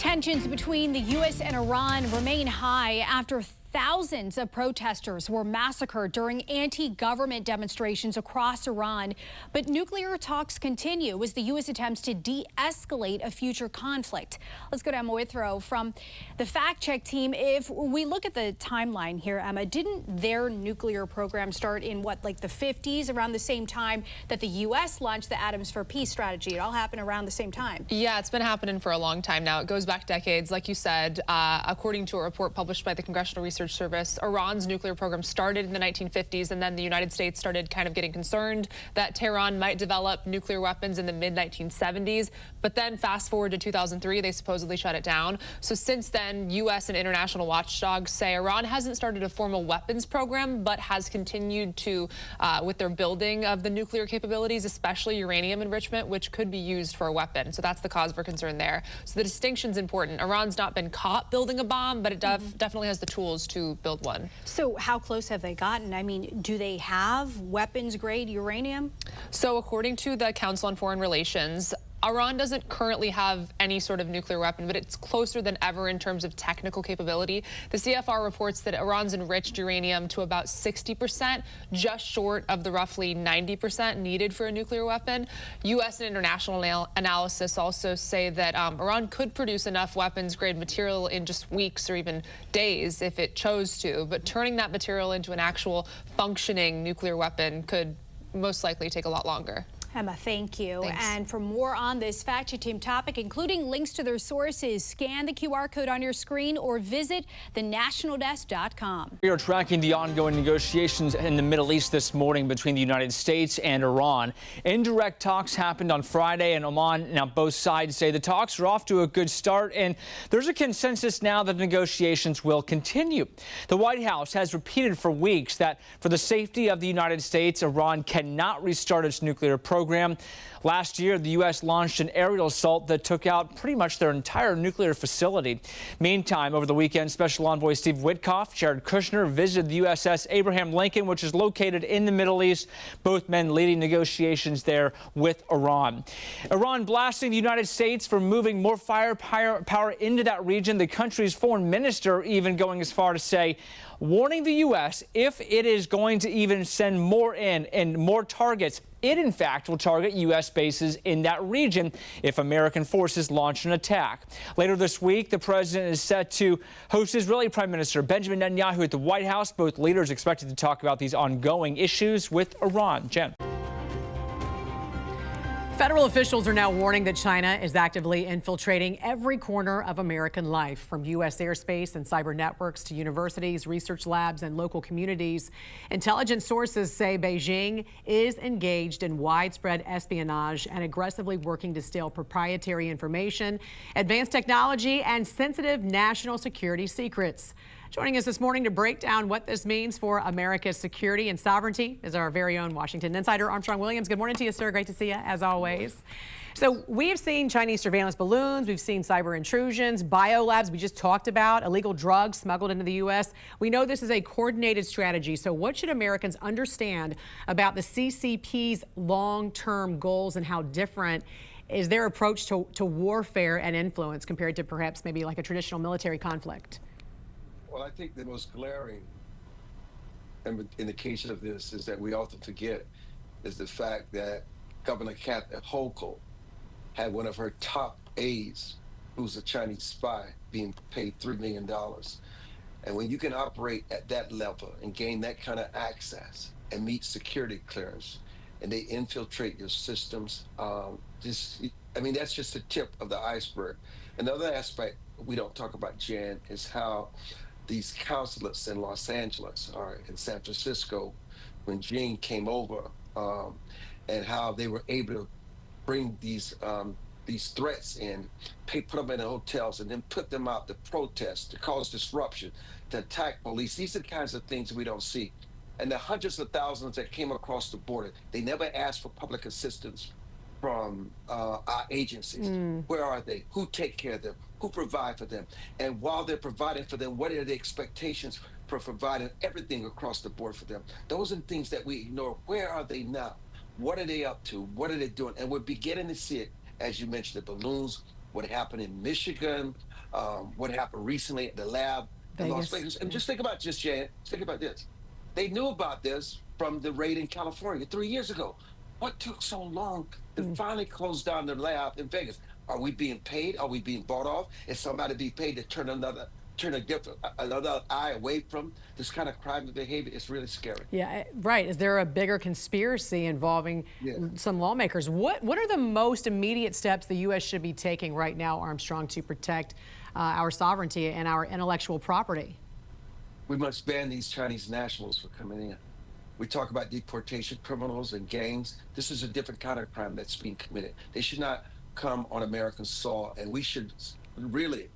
Tensions between the U.S. and Iran remain high after thousands of protesters were massacred during anti-government demonstrations across Iran. But nuclear talks continue as the U.S. attempts to de-escalate a future conflict. Let's go to Emma Withrow from the Fact Check team. If we look at the timeline here, Emma, didn't their nuclear program start in like the 50s, around the same time that the U.S. launched the Atoms for Peace strategy? It all happened around the same time. Yeah, it's been happening for a long time now. It goes back decades. Like you said, according to a report published by the Congressional Research Service, Iran's nuclear program started in the 1950s, and then the United States started kind of getting concerned that Tehran might develop nuclear weapons in the mid-1970s. But then fast forward to 2003, they supposedly shut it down. So since then, U.S. and international watchdogs say Iran hasn't started a formal weapons program, but has continued to with their building of the nuclear capabilities, especially uranium enrichment, which could be used for a weapon. So that's the cause for concern there. So the distinction's important. Iran's not been caught building a bomb, but it definitely has the tools to build one. So how close have they gotten? I mean, do they have weapons-grade uranium? So according to the Council on Foreign Relations, Iran doesn't currently have any sort of nuclear weapon, but it's closer than ever in terms of technical capability. The CFR reports that Iran's enriched uranium to about 60%, just short of the roughly 90% needed for a nuclear weapon. U.S. and international analysts also say that Iran could produce enough weapons-grade material in just weeks or even days if it chose to, but turning that material into an actual functioning nuclear weapon could most likely take a lot longer. Emma, thank you. Thanks. And for more on this Fact Check team topic, including links to their sources, scan the QR code on your screen or visit thenationaldesk.com. We are tracking the ongoing negotiations in the Middle East this morning between the United States and Iran. Indirect talks happened on Friday in Oman. Now, both sides say the talks are off to a good start, and there's a consensus now that negotiations will continue. The White House has repeated for weeks that for the safety of the United States, Iran cannot restart its nuclear program. Last year, the U.S. launched an aerial assault that took out pretty much their entire nuclear facility. Meantime, over the weekend, Special Envoy Steve Witkoff, Jared Kushner visited the USS Abraham Lincoln, which is located in the Middle East, both men leading negotiations there with Iran. Iran blasting the United States for moving more firepower into that region. The country's foreign minister even going as far to say, warning the U.S. if it is going to even send more in and more targets, it in fact will target U.S. bases in that region if American forces launch an attack. Later this week, the president is set to host Israeli Prime Minister Benjamin Netanyahu at the White House. Both leaders expected to talk about these ongoing issues with Iran. Jen. Federal officials are now warning that China is actively infiltrating every corner of American life, from U.S. airspace and cyber networks to universities, research labs, and local communities. Intelligence sources say Beijing is engaged in widespread espionage and aggressively working to steal proprietary information, advanced technology, and sensitive national security secrets. Joining us this morning to break down what this means for America's security and sovereignty is our very own Washington insider, Armstrong Williams. Good morning to you, sir. Great to see you, as always. So we have seen Chinese surveillance balloons. We've seen cyber intrusions, biolabs we just talked about, illegal drugs smuggled into the U.S. We know this is a coordinated strategy. So what should Americans understand about the CCP's long-term goals and how different is their approach to warfare and influence compared to perhaps maybe like a traditional military conflict? Well, I think the most glaring indication of this is that we often forget is the fact that Governor Kathy Hochul had one of her top aides, who's a Chinese spy, being paid $3 million. And when you can operate at that level and gain that kind of access and meet security clearance, and they infiltrate your systems, I mean, that's just the tip of the iceberg. Another aspect we don't talk about, Jan, is how these consulates in Los Angeles or in San Francisco, when Gene came over, and how they were able to bring these threats in, put them in the hotels, and then put them out to protest, to cause disruption, to attack police. These are the kinds of things we don't see. And the hundreds of thousands that came across the border, they never asked for public assistance from our agencies. Where are they? Who take care of them? Who provide for them? And while they're providing for them, what are the expectations for providing everything across the board for them? Those are the things that we ignore. Where are they now? What are they up to? What are they doing? And we're beginning to see it, as you mentioned, the balloons, what happened in Michigan, what happened recently at the lab in Las Vegas. And just think about Jan, think about this. They knew about this from the raid in California 3 years ago. What took so long to finally close down the lab in Vegas? Are we being paid? Are we being bought off? Is somebody being paid to turn another eye away from this kind of crime and behavior? It's really scary. Yeah, right. Is there a bigger conspiracy involving some lawmakers? What are the most immediate steps the U.S. should be taking right now, Armstrong, to protect our sovereignty and our intellectual property? We must ban these Chinese nationals from coming in. We talk about deportation criminals and gangs. This is a different kind of crime that's being committed. They should not come on American soil, and we should really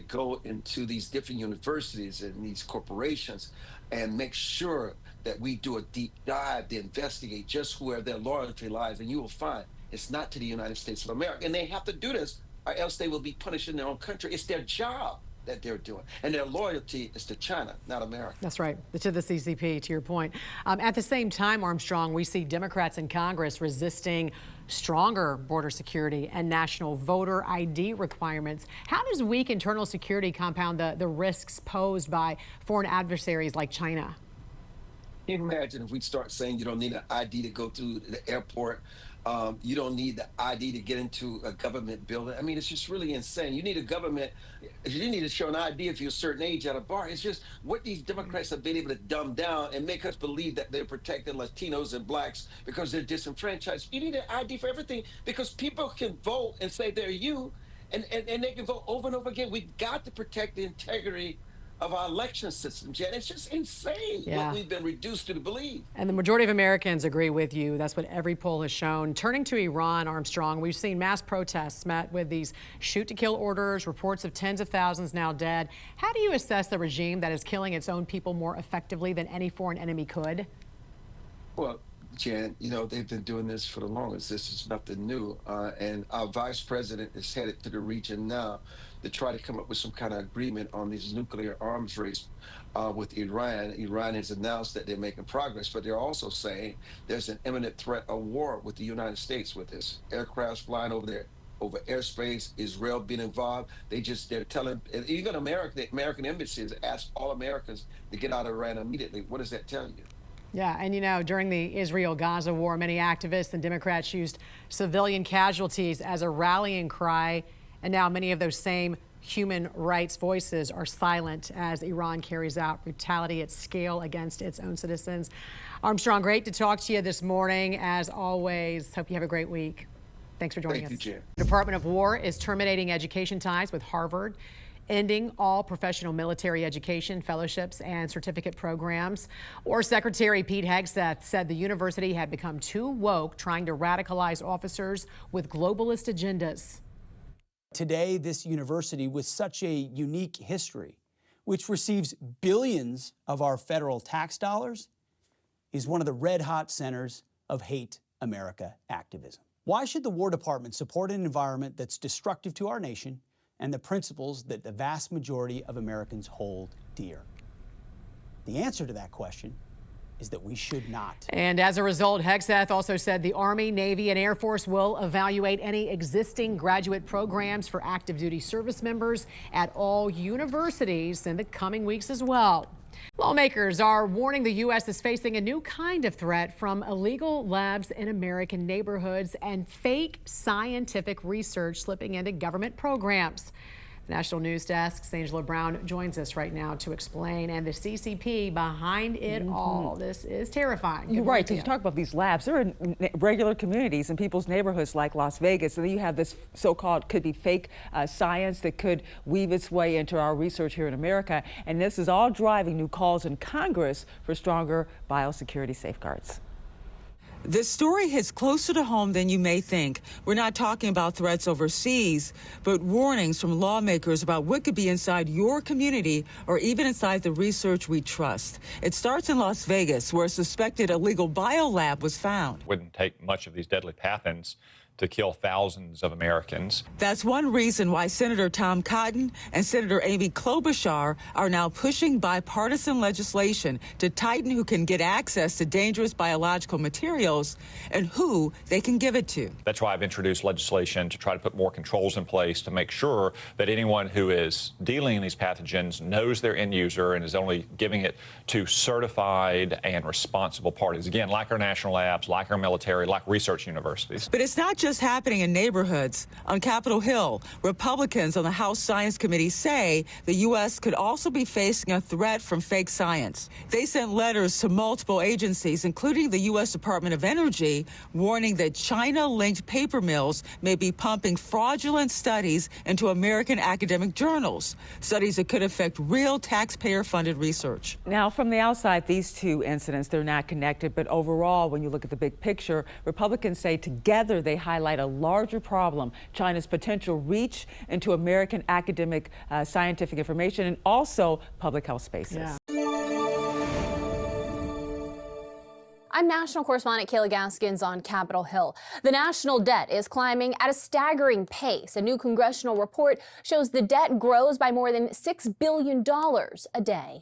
go into these different universities and these corporations and make sure that we do a deep dive to investigate just where their loyalty lies. And you will find it's not to the United States of America. And they have to do this or else they will be punished in their own country. It's their job that they're doing. And their loyalty is to China, not America. That's right, to the CCP, to your point. At the same time, Armstrong, we see Democrats in Congress resisting stronger border security and national voter ID requirements. How does weak internal security compound the risks posed by foreign adversaries like China? Can you imagine if we start saying you don't need an ID to go through the airport? You don't need the ID to get into a government building. I mean, it's just really insane. You need a government, you need to show an ID if you're a certain age at a bar. It's just what these Democrats have been able to dumb down and make us believe that they're protecting Latinos and blacks because they're disenfranchised. You need an ID for everything because people can vote and say they're you, and they can vote over and over again. We've got to protect the integrity of our election system, Jen. It's just insane what we've been reduced to believe. And the majority of Americans agree with you. That's what every poll has shown. Turning to Iran, Armstrong, we've seen mass protests met with these shoot-to-kill orders, reports of tens of thousands now dead. How do you assess the regime that is killing its own people more effectively than any foreign enemy could? Well, Jan, you know, they've been doing this for the longest. This is nothing new. And our vice president is headed to the region now to try to come up with some kind of agreement on these nuclear arms race with Iran. Iran has announced that they're making progress, but they're also saying there's an imminent threat of war with the United States with this. Aircrafts flying over there, over airspace, Israel being involved. They're telling, even the American embassy has asked all Americans to get out of Iran immediately. What does that tell you? Yeah, and you know, during the Israel-Gaza war, many activists and Democrats used civilian casualties as a rallying cry, and now many of those same human rights voices are silent as Iran carries out brutality at scale against its own citizens. Armstrong, great to talk to you this morning, as always. Hope you have a great week. Thanks for joining us. Thank you, Jen. The Department of War is terminating education ties with Harvard, ending all professional military education, fellowships, and certificate programs. War Secretary Pete Hegseth said the university had become too woke, trying to radicalize officers with globalist agendas. Today, this university, with such a unique history, which receives billions of our federal tax dollars, is one of the red-hot centers of hate America activism. Why should the War Department support an environment that's destructive to our nation and the principles that the vast majority of Americans hold dear? The answer to that question is that we should not. And as a result, Hegseth also said the Army, Navy, and Air Force will evaluate any existing graduate programs for active duty service members at all universities in the coming weeks as well. Lawmakers are warning the U.S. is facing a new kind of threat from illegal labs in American neighborhoods and fake scientific research slipping into government programs. National News Desk's Angela Brown joins us right now to explain, and the CCP behind it all. This is terrifying. You're right, because you talk about these labs. They're in regular communities in people's neighborhoods like Las Vegas, and then you have this so-called could be fake science that could weave its way into our research here in America, and this is all driving new calls in Congress for stronger biosecurity safeguards. This story hits closer to home than you may think. We're not talking about threats overseas, but warnings from lawmakers about what could be inside your community or even inside the research we trust. It starts in Las Vegas, where a suspected illegal biolab was found. Wouldn't take much of these deadly pathogens to kill thousands of Americans. That's one reason why Senator Tom Cotton and Senator Amy Klobuchar are now pushing bipartisan legislation to tighten who can get access to dangerous biological materials and who they can give it to. That's why I've introduced legislation to try to put more controls in place to make sure that anyone who is dealing in these pathogens knows their end user and is only giving it to certified and responsible parties. Again, like our national labs, like our military, like research universities. But it's not just happening in neighborhoods. On Capitol Hill, Republicans on the House Science Committee say the U.S. could also be facing a threat from fake science. They sent letters to multiple agencies, including the U.S. Department of Energy, warning that China-linked paper mills may be pumping fraudulent studies into American academic journals, studies that could affect real taxpayer-funded research. Now, from the outside, these two incidents, they're not connected, but overall, when you look at the big picture, Republicans say together they highlight a larger problem, China's potential reach into American academic scientific information and also public health spaces. Yeah. I'm national correspondent Kayla Gaskins on Capitol Hill. The national debt is climbing at a staggering pace. A new congressional report shows the debt grows by more than $6 billion a day.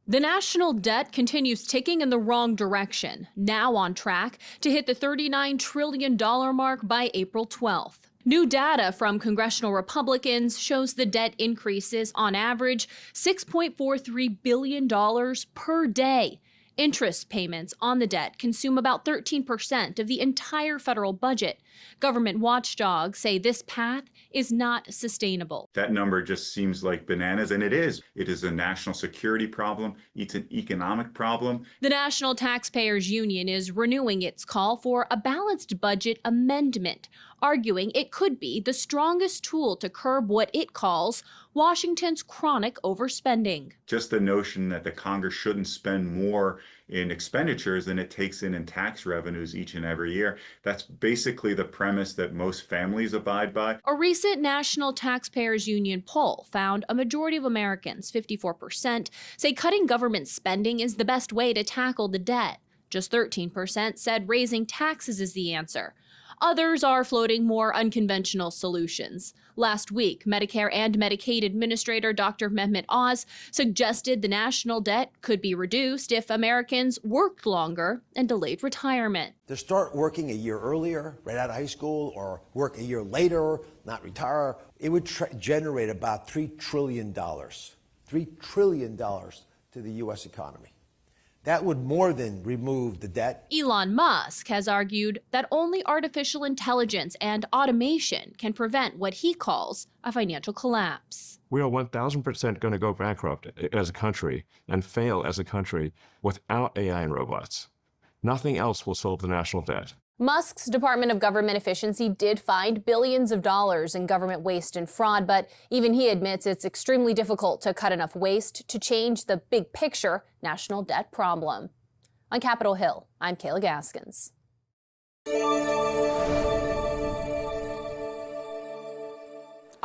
The national debt continues ticking in the wrong direction, now on track to hit the $39 trillion mark by April 12th. New data from congressional Republicans shows the debt increases on average $6.43 billion per day. Interest payments on the debt consume about 13% of the entire federal budget. Government watchdogs say this path is not sustainable. That number just seems like bananas, and it is. It is a national security problem. It's an economic problem. The National Taxpayers Union is renewing its call for a balanced budget amendment, arguing it could be the strongest tool to curb what it calls Washington's chronic overspending. Just the notion that the Congress shouldn't spend more in expenditures than it takes in tax revenues each and every year. That's basically the premise that most families abide by. A recent National Taxpayers Union poll found a majority of Americans, 54%, say cutting government spending is the best way to tackle the debt. Just 13% said raising taxes is the answer. Others are floating more unconventional solutions. Last week, Medicare and Medicaid Administrator Dr. Mehmet Oz suggested the national debt could be reduced if Americans worked longer and delayed retirement. To start working a year earlier, right out of high school, or work a year later, not retire, it would generate about $3 trillion. $3 trillion to the U.S. economy. That would more than remove the debt. Elon Musk has argued that only artificial intelligence and automation can prevent what he calls a financial collapse. We are 1,000% going to go bankrupt as a country and fail as a country without AI and robots. Nothing else will solve the national debt. Musk's Department of Government Efficiency did find billions of dollars in government waste and fraud, but even he admits it's extremely difficult to cut enough waste to change the big picture national debt problem. On Capitol Hill, I'm Kayla Gaskins.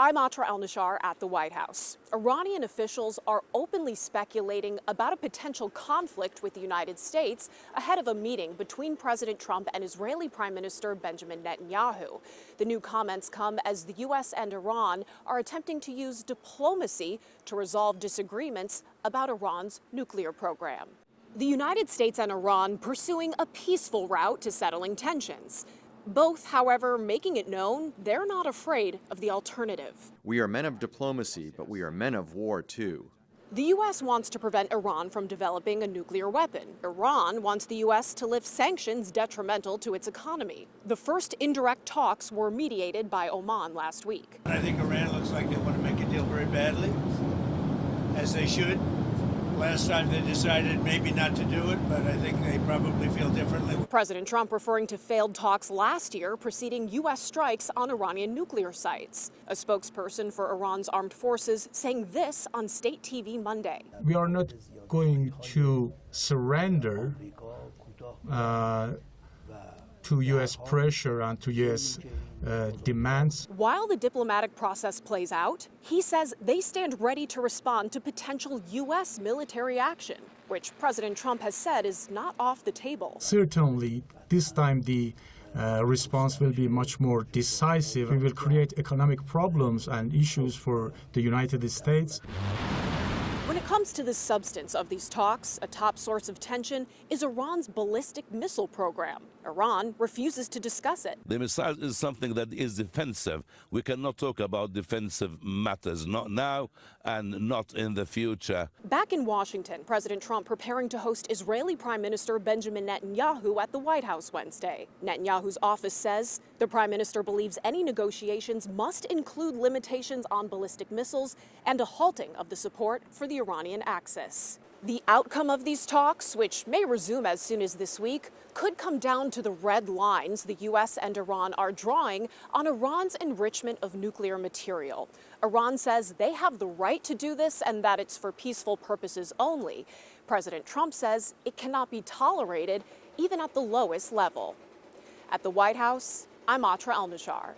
I'm Atra al-Nashar at the White House. Iranian officials are openly speculating about a potential conflict with the United States ahead of a meeting between President Trump and Israeli Prime Minister Benjamin Netanyahu. The new comments come as the U.S. and Iran are attempting to use diplomacy to resolve disagreements about Iran's nuclear program. The United States and Iran pursuing a peaceful route to settling tensions. Both, however, making it known they're not afraid of the alternative. We are men of diplomacy, but we are men of war, too. The U.S. wants to prevent Iran from developing a nuclear weapon. Iran wants the U.S. to lift sanctions detrimental to its economy. The first indirect talks were mediated by Oman last week. I think Iran looks like they want to make a deal very badly, as they should. Last time they decided maybe not to do it, but I think they probably feel differently. President Trump referring to failed talks last year preceding U.S. strikes on Iranian nuclear sites. A spokesperson for Iran's armed forces saying this on state TV Monday. We are not going to surrender to U.S. pressure and to U.S. demands. While the diplomatic process plays out, he says they stand ready to respond to potential U.S. military action, which President Trump has said is not off the table. Certainly, this time the response will be much more decisive. We will create economic problems and issues for the United States. When it comes to the substance of these talks, a top source of tension is Iran's ballistic missile program. Iran refuses to discuss it. The missile is something that is defensive. We cannot talk about defensive matters, not now and not in the future. Back in Washington, President Trump preparing to host Israeli Prime Minister Benjamin Netanyahu at the White House Wednesday. Netanyahu's office says the prime minister believes any negotiations must include limitations on ballistic missiles and a halting of the support for the Iranian axis. The outcome of these talks, which may resume as soon as this week, could come down to the red lines the U.S. and Iran are drawing on Iran's enrichment of nuclear material. Iran says they have the right to do this and that it's for peaceful purposes only. President Trump says it cannot be tolerated, even at the lowest level. At the White House, I'm Atra El-Nashar.